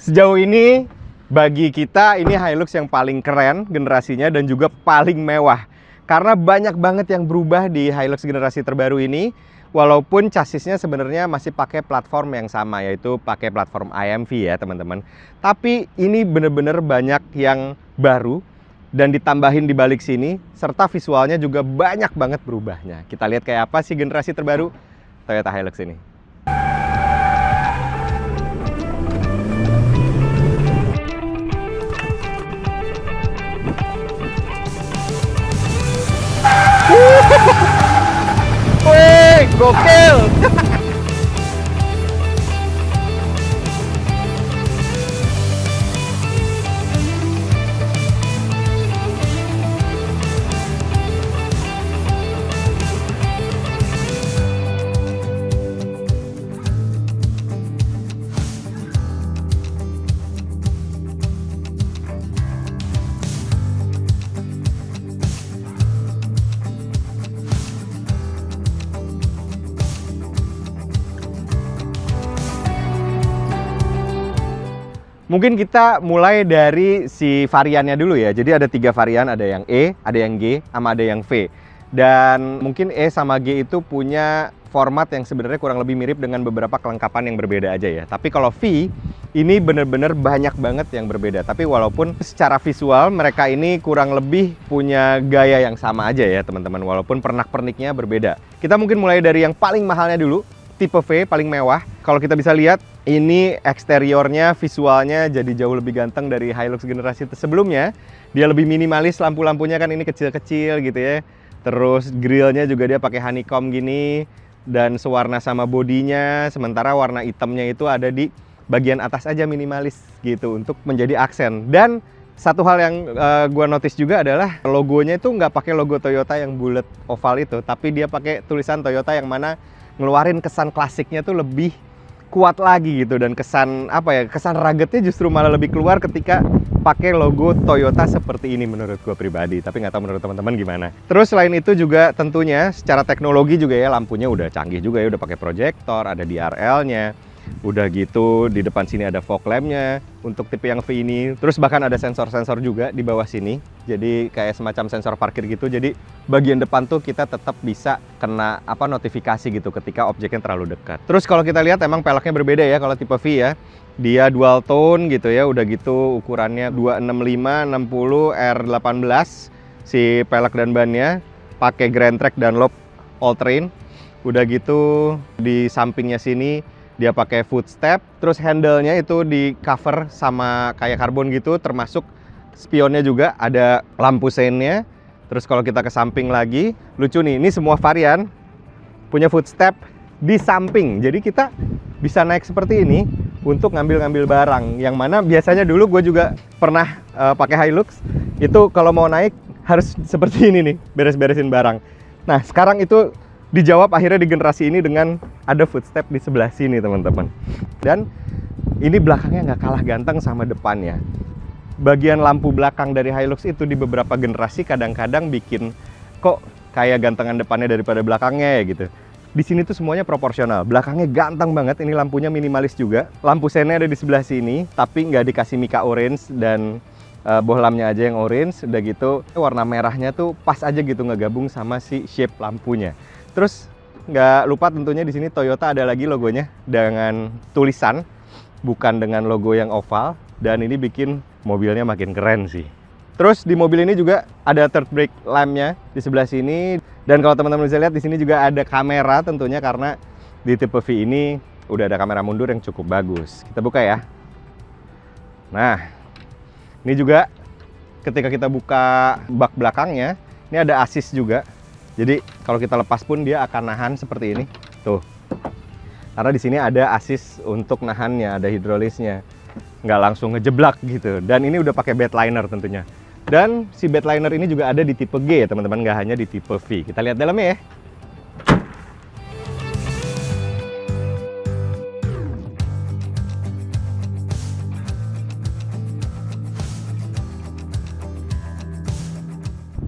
Sejauh ini bagi kita ini Hilux yang paling keren generasinya dan juga paling mewah. Karena banyak banget yang berubah di Hilux generasi terbaru ini. Walaupun chassisnya sebenarnya masih pakai platform yang sama, yaitu pakai platform IMV ya teman-teman. Tapi ini bener-bener banyak yang baru dan ditambahin di balik sini, serta visualnya juga banyak banget berubahnya. Kita lihat kayak apa sih generasi terbaru Toyota Hilux ini. Wih, gokil! Mungkin kita mulai dari si variannya dulu ya. Jadi ada 3 varian, ada yang E, ada yang G, sama ada yang V. Dan mungkin E sama G itu punya format yang sebenarnya kurang lebih mirip dengan beberapa kelengkapan yang berbeda aja ya. Tapi kalau V, ini bener-bener banyak banget yang berbeda. Tapi walaupun secara visual mereka ini kurang lebih punya gaya yang sama aja ya teman-teman. Walaupun pernak-perniknya berbeda. Kita mungkin mulai dari yang paling mahalnya dulu. Tipe V paling mewah. Kalau kita bisa lihat, ini eksteriornya, visualnya jadi jauh lebih ganteng dari Hilux generasi sebelumnya. Dia lebih minimalis, lampu-lampunya kan ini kecil-kecil gitu ya. Terus grillnya juga dia pakai honeycomb gini dan sewarna sama bodinya. Sementara warna hitamnya itu ada di bagian atas aja minimalis gitu untuk menjadi aksen. Dan satu hal yang gua notice juga adalah logonya itu nggak pakai logo Toyota yang bulat oval itu, tapi dia pakai tulisan Toyota yang mana ngeluarin kesan klasiknya tuh lebih kuat lagi gitu, dan kesan apa ya, kesan ruggednya justru malah lebih keluar ketika pakai logo Toyota seperti ini menurut gue pribadi. Tapi nggak tahu menurut teman-teman gimana. Terus selain itu juga tentunya secara teknologi juga ya, lampunya udah canggih juga ya, udah pakai proyektor, ada DRL-nya. Udah gitu di depan sini ada fog lamp-nya untuk tipe yang V ini. Terus bahkan ada sensor-sensor juga di bawah sini. Jadi kayak semacam sensor parkir gitu. Jadi bagian depan tuh kita tetap bisa kena notifikasi gitu ketika objeknya terlalu dekat. Terus kalau kita lihat emang peleknya berbeda ya kalau tipe V ya. Dia dual tone gitu ya. Udah gitu ukurannya 265/60 R18 si pelek dan bannya. Pakai Grand Track Dunlop all terrain. Udah gitu di sampingnya sini dia pakai footstep, terus handle-nya itu di cover sama kayak karbon gitu, termasuk spionnya juga ada lampu sein-nya. Terus kalau kita ke samping lagi, lucu nih, ini semua varian punya footstep di samping. Jadi kita bisa naik seperti ini untuk ngambil-ngambil barang. Yang mana biasanya dulu gue juga pernah pakai Hilux, itu kalau mau naik harus seperti ini nih, beres-beresin barang. Nah sekarang itu dijawab akhirnya di generasi ini dengan ada footstep di sebelah sini teman-teman. Dan ini belakangnya nggak kalah ganteng sama depannya. Bagian lampu belakang dari Hilux itu di beberapa generasi kadang-kadang bikin kok kayak gantengan depannya daripada belakangnya ya gitu. Di sini tuh semuanya proporsional. Belakangnya ganteng banget, ini lampunya minimalis juga. Lampu seinnya ada di sebelah sini, tapi nggak dikasih mica orange dan bohlamnya aja yang orange. Udah gitu warna merahnya tuh pas aja gitu ngegabung sama si shape lampunya. Terus nggak lupa tentunya di sini Toyota ada lagi logonya dengan tulisan, bukan dengan logo yang oval, dan ini bikin mobilnya makin keren sih. Terus di mobil ini juga ada third brake lamp-nya di sebelah sini, dan kalau teman-teman bisa lihat di sini juga ada kamera tentunya karena di tipe V ini udah ada kamera mundur yang cukup bagus. Kita buka ya. Nah, ini juga ketika kita buka bak belakangnya, ini ada assist juga. Jadi kalau kita lepas pun dia akan nahan seperti ini, tuh. Karena di sini ada assist untuk nahannya, ada hidrolisnya, nggak langsung ngejeblak gitu. Dan ini udah pakai bed liner tentunya. Dan si bed liner ini juga ada di tipe G ya teman-teman, nggak hanya di tipe V. Kita lihat dalamnya ya.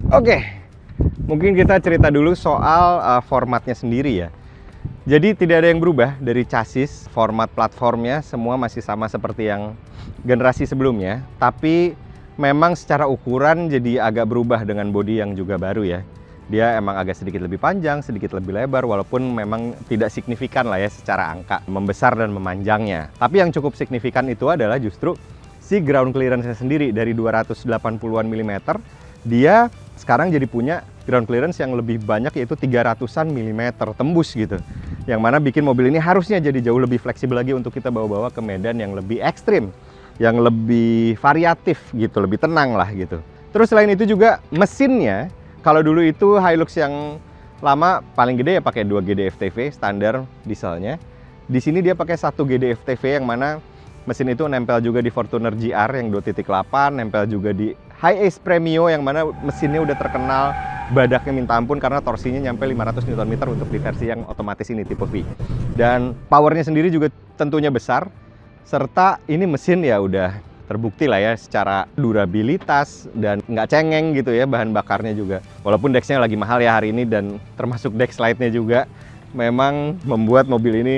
Oke. Mungkin kita cerita dulu soal formatnya sendiri ya. Jadi tidak ada yang berubah dari chassis, format platformnya semua masih sama seperti yang generasi sebelumnya, tapi memang secara ukuran jadi agak berubah dengan bodi yang juga baru ya. Dia emang agak sedikit lebih panjang, sedikit lebih lebar, walaupun memang tidak signifikan lah ya secara angka, membesar dan memanjangnya. Tapi yang cukup signifikan itu adalah justru si ground clearance-nya sendiri. Dari 280-an mm, dia sekarang jadi punya ground clearance yang lebih banyak, yaitu 300-an mm tembus gitu. Yang mana bikin mobil ini harusnya jadi jauh lebih fleksibel lagi untuk kita bawa-bawa ke medan yang lebih ekstrim, yang lebih variatif gitu, lebih tenang lah gitu. Terus selain itu juga mesinnya, kalau dulu itu Hilux yang lama paling gede ya pakai 2 GD-FTV standar dieselnya. Di sini dia pakai 1 GD-FTV yang mana mesin itu nempel juga di Fortuner GR yang 2.8, nempel juga di Hi-Ace Premio yang mana mesinnya udah terkenal badaknya minta ampun karena torsinya nyampe 500 Nm untuk di versi yang otomatis ini tipe V. Dan powernya sendiri juga tentunya besar, serta ini mesin ya udah terbukti lah ya secara durabilitas dan nggak cengeng gitu ya bahan bakarnya juga. Walaupun Dex-nya lagi mahal ya hari ini, dan termasuk Dex Lite-nya juga memang membuat mobil ini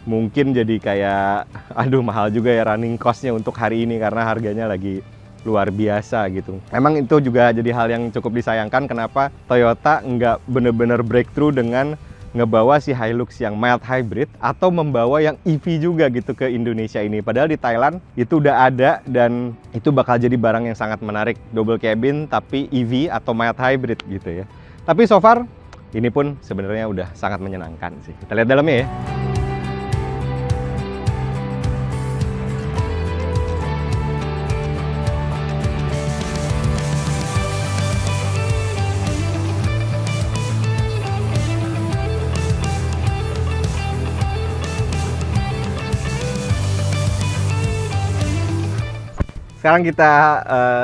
mungkin jadi kayak aduh mahal juga ya running cost-nya untuk hari ini karena harganya lagi luar biasa gitu. Memang itu juga jadi hal yang cukup disayangkan kenapa Toyota nggak bener-bener breakthrough dengan ngebawa si Hilux yang mild hybrid atau membawa yang EV juga gitu ke Indonesia ini. Padahal di Thailand itu udah ada dan itu bakal jadi barang yang sangat menarik. Double cabin tapi EV atau mild hybrid gitu ya. Tapi so far ini pun sebenarnya udah sangat menyenangkan sih. Kita lihat dalamnya ya. Sekarang kita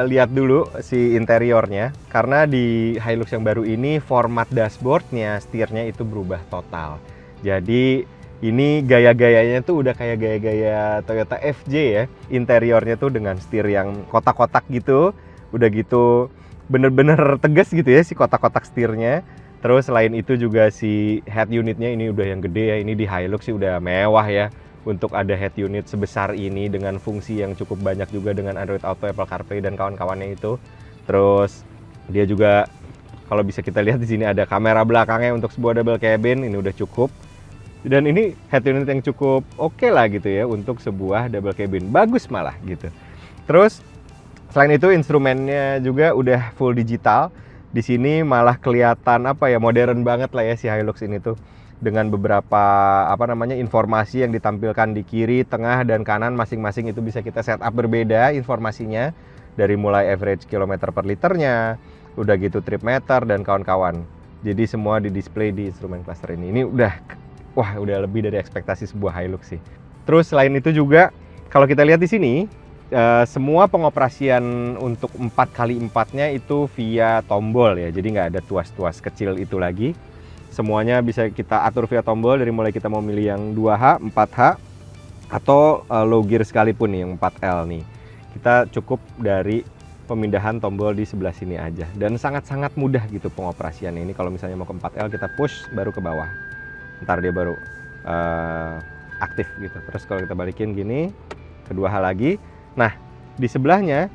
lihat dulu si interiornya, karena di Hilux yang baru ini format dashboardnya, setirnya itu berubah total. Jadi ini gaya-gayanya tuh udah kayak gaya-gaya Toyota FJ ya. Interiornya tuh dengan setir yang kotak-kotak gitu, udah gitu bener-bener tegas gitu ya si kotak-kotak setirnya. Terus selain itu juga si head unitnya ini udah yang gede ya, ini di Hilux sih udah mewah ya. Untuk ada head unit sebesar ini dengan fungsi yang cukup banyak juga dengan Android Auto, Apple CarPlay dan kawan-kawannya itu. Terus dia juga kalau bisa kita lihat di sini ada kamera belakangnya untuk sebuah double cabin, ini udah cukup. Dan ini head unit yang cukup oke lah gitu ya untuk sebuah double cabin. Bagus malah gitu. Terus selain itu instrumennya juga udah full digital. Di sini malah kelihatan apa ya, modern banget lah ya si Hilux ini tuh. Dengan beberapa informasi yang ditampilkan di kiri, tengah, dan kanan masing-masing itu bisa kita setup berbeda informasinya, dari mulai average kilometer per liternya, udah gitu trip meter dan kawan-kawan. Jadi semua di display di instrumen cluster ini. Ini udah lebih dari ekspektasi sebuah Hilux sih. Terus selain itu juga kalau kita lihat di sini semua pengoperasian untuk 4x4-nya itu via tombol ya. Jadi nggak ada tuas-tuas kecil itu lagi. Semuanya bisa kita atur via tombol, dari mulai kita mau milih yang 2H, 4H, atau low gear sekalipun nih, yang 4L nih. Kita cukup dari pemindahan tombol di sebelah sini aja. Dan sangat-sangat mudah gitu pengoperasiannya. Ini kalau misalnya mau ke 4L kita push baru ke bawah. Ntar dia baru aktif gitu. Terus kalau kita balikin gini, kedua hal lagi. Nah, di sebelahnya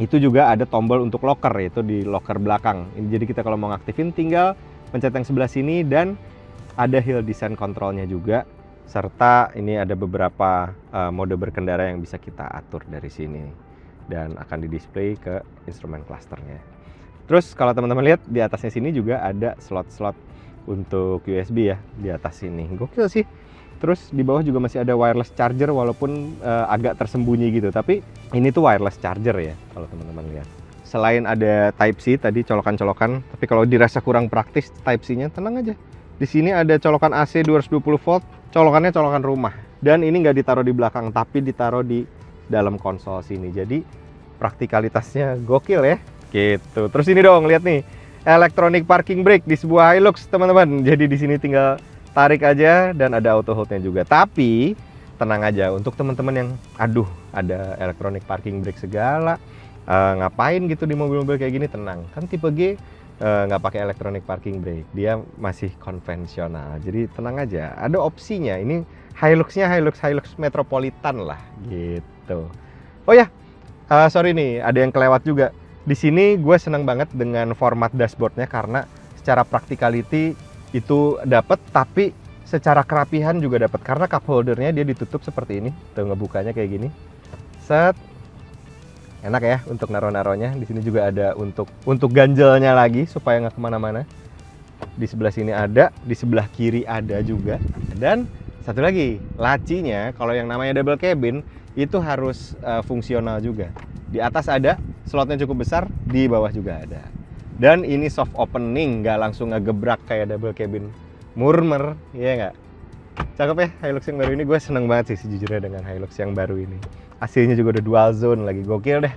itu juga ada tombol untuk locker, yaitu di locker belakang. Ini jadi kita kalau mau ngaktifin tinggal pencet yang sebelah sini, dan ada hill descent controlnya juga, serta ini ada beberapa mode berkendara yang bisa kita atur dari sini dan akan di display ke instrumen clusternya. Terus kalau teman-teman lihat di atasnya sini juga ada slot-slot untuk USB ya di atas sini, gokil sih. Terus di bawah juga masih ada wireless charger walaupun agak tersembunyi gitu, tapi ini tuh wireless charger ya kalau teman-teman lihat. Selain ada Type-C tadi colokan-colokan, tapi kalau dirasa kurang praktis Type-C-nya, tenang aja. Di sini ada colokan AC 220 volt, colokannya colokan rumah. Dan ini nggak ditaruh di belakang, tapi ditaruh di dalam konsol sini. Jadi praktikalitasnya gokil ya. Gitu. Terus ini dong, lihat nih, electronic parking brake di sebuah Hilux, teman-teman. Jadi di sini tinggal tarik aja dan ada auto hold-nya juga. Tapi tenang aja, untuk teman-teman yang ada electronic parking brake segala, ngapain gitu di mobil-mobil kayak gini, tenang. Kan tipe G nggak pakai electronic parking brake, dia masih konvensional. Jadi tenang aja, ada opsinya. Ini Hilux-nya Hilux Metropolitan lah, gitu. Oh ya, sorry nih, ada yang kelewat juga. Di sini gue seneng banget dengan format dashboardnya karena secara practicality itu dapat, tapi secara kerapihan juga dapat. Karena cup holdernya dia ditutup seperti ini, tuh ngebukanya kayak gini. Set. Enak ya untuk naro-naronya. Di sini juga ada untuk ganjelnya lagi supaya nggak kemana-mana. Di sebelah sini ada, di sebelah kiri ada juga. Dan satu lagi, lacinya kalau yang namanya double cabin itu harus fungsional juga. Di atas ada, slotnya cukup besar, di bawah juga ada. Dan ini soft opening, nggak langsung ngegebrak kayak double cabin murmer, iya nggak? Cakep ya Hilux yang baru ini. Gue seneng banget sih sejujurnya dengan Hilux yang baru ini. AC-nya juga udah dual zone lagi, gokil deh.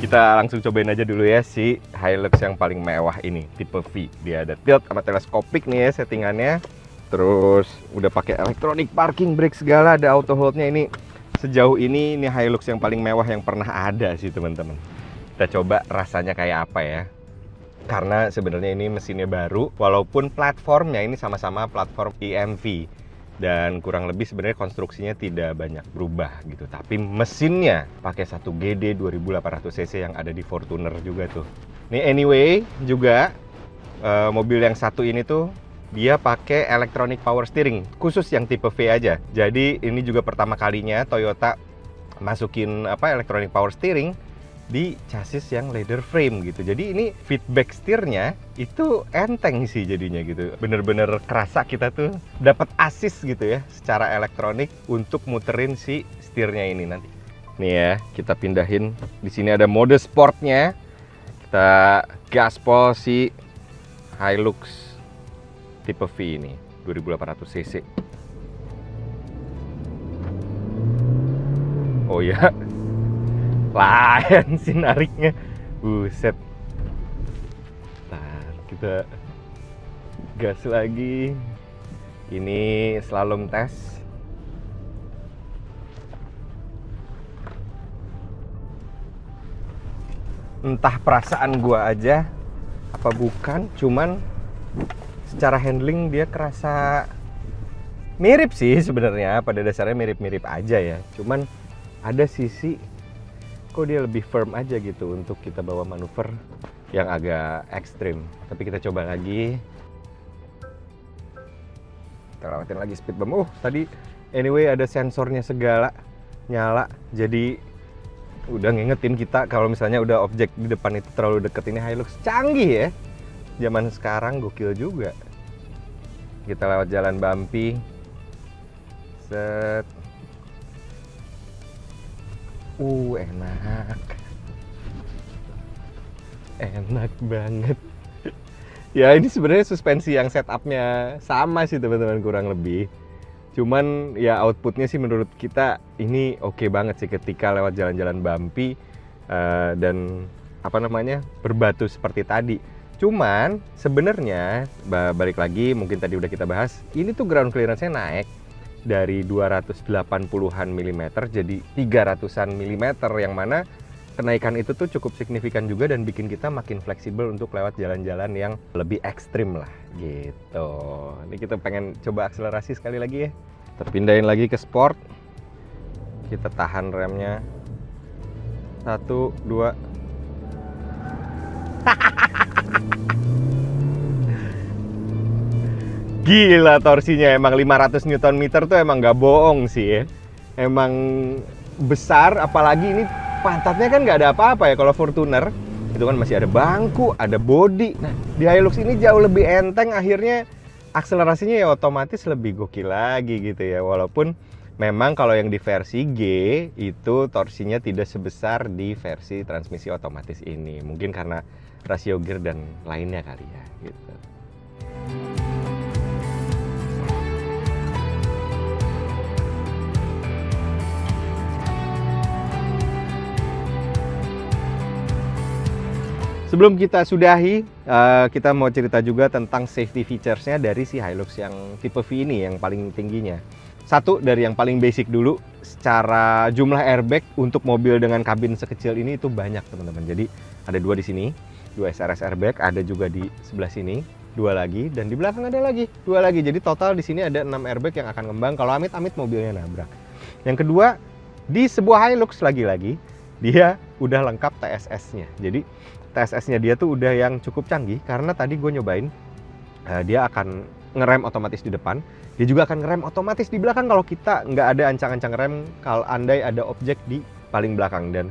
Kita langsung cobain aja dulu ya si Hilux yang paling mewah ini, tipe V. Dia ada tilt sama teleskopik nih ya settingannya. Terus udah pakai electronic parking brake segala, ada auto hold-nya. Ini sejauh ini Hilux yang paling mewah yang pernah ada sih teman-teman. Kita coba rasanya kayak apa ya. Karena sebenarnya ini mesinnya baru, walaupun platformnya ini sama-sama platform EMV. Dan kurang lebih sebenarnya konstruksinya tidak banyak berubah gitu. Tapi mesinnya pakai 1 GD 2800 cc yang ada di Fortuner juga tuh. Ini anyway juga mobil yang satu ini tuh dia pakai electronic power steering, khusus yang tipe V aja. Jadi ini juga pertama kalinya Toyota masukin electronic power steering di chassis yang leather frame gitu. Jadi ini feedback setirnya itu enteng sih jadinya gitu. Bener-bener kerasa kita tuh dapat assist gitu ya secara elektronik untuk muterin si setirnya ini nanti. Nih ya, kita pindahin. Di sini ada mode sportnya. Kita gaspol si Hilux tipe V ini 2800 cc. Oh ya, layan sih nariknya, buset. Nah, kita gas lagi. Ini slalom test. Entah perasaan gua aja apa bukan, cuman secara handling dia kerasa mirip sih sebenarnya. Pada dasarnya mirip-mirip aja ya, cuman ada sisi kok dia lebih firm aja gitu untuk kita bawa manuver yang agak ekstrim. Tapi kita coba lagi. Kita lewatin lagi speed bump. Tadi anyway ada sensornya segala nyala. Jadi udah ngingetin kita kalau misalnya udah objek di depan itu terlalu deket. Ini Hilux canggih ya. Zaman sekarang gokil juga. Kita lewat jalan bumpy. Set. Enak. Enak banget. Ya ini sebenarnya suspensi yang setupnya sama sih teman-teman kurang lebih. Cuman ya outputnya sih menurut kita ini oke banget sih ketika lewat jalan-jalan bumpy dan berbatu seperti tadi. Cuman sebenarnya balik lagi mungkin tadi udah kita bahas, ini tuh ground clearance-nya naik dari 280-an mm jadi 300-an mm, yang mana kenaikan itu tuh cukup signifikan juga dan bikin kita makin fleksibel untuk lewat jalan-jalan yang lebih ekstrim lah gitu. Ini kita pengen coba akselerasi sekali lagi ya. Kita pindahin lagi ke sport. Kita tahan remnya. 1, 2. Gila torsinya, emang 500 Nm tuh emang nggak bohong sih ya. Emang besar, apalagi ini pantatnya kan nggak ada apa-apa ya. Kalau Fortuner itu kan masih ada bangku, ada bodi. Nah di Hilux ini jauh lebih enteng, akhirnya akselerasinya ya otomatis lebih gokil lagi gitu ya. Walaupun memang kalau yang di versi G itu torsinya tidak sebesar di versi transmisi otomatis ini. Mungkin karena rasio gear dan lainnya kali ya gitu. Sebelum kita sudahi, kita mau cerita juga tentang safety features-nya dari si Hilux yang tipe V ini yang paling tingginya. Satu dari yang paling basic dulu, secara jumlah airbag untuk mobil dengan kabin sekecil ini itu banyak teman-teman. Jadi ada 2 di sini, 2 SRS airbag, ada juga di sebelah sini, 2 lagi, dan di belakang ada lagi 2 lagi. Jadi total di sini ada 6 airbag yang akan ngembang kalau amit-amit mobilnya nabrak. Yang kedua, di sebuah Hilux lagi-lagi dia udah lengkap TSS-nya. Jadi TSS-nya dia tuh udah yang cukup canggih karena tadi gue nyobain, dia akan ngerem otomatis di depan, dia juga akan ngerem otomatis di belakang kalau kita nggak ada ancang-ancang rem kalau andai ada objek di paling belakang. Dan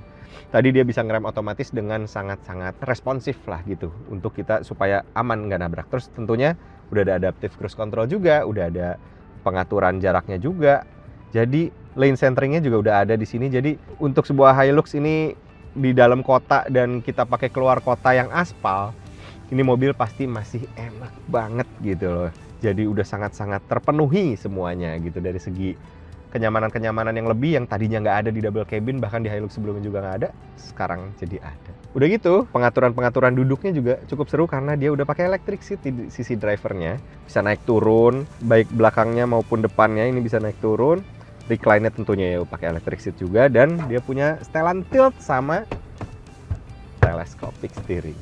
tadi dia bisa ngerem otomatis dengan sangat-sangat responsif lah gitu untuk kita supaya aman nggak nabrak. Terus tentunya udah ada adaptive cruise control juga, udah ada pengaturan jaraknya juga. Jadi lane centeringnya juga udah ada di sini. Jadi untuk sebuah Hilux ini di dalam kota dan kita pakai keluar kota yang aspal, ini mobil pasti masih enak banget gitu loh. Jadi udah sangat-sangat terpenuhi semuanya gitu dari segi kenyamanan-kenyamanan yang lebih yang tadinya nggak ada di double cabin, bahkan di Hilux sebelumnya juga nggak ada, sekarang jadi ada. Udah gitu, pengaturan-pengaturan duduknya juga cukup seru karena dia udah pakai electric seat di sisi drivernya. Bisa naik turun, baik belakangnya maupun depannya ini bisa naik turun. Recline-nya tentunya ya pakai electric seat juga, dan dia punya setelan tilt sama telescopic steering.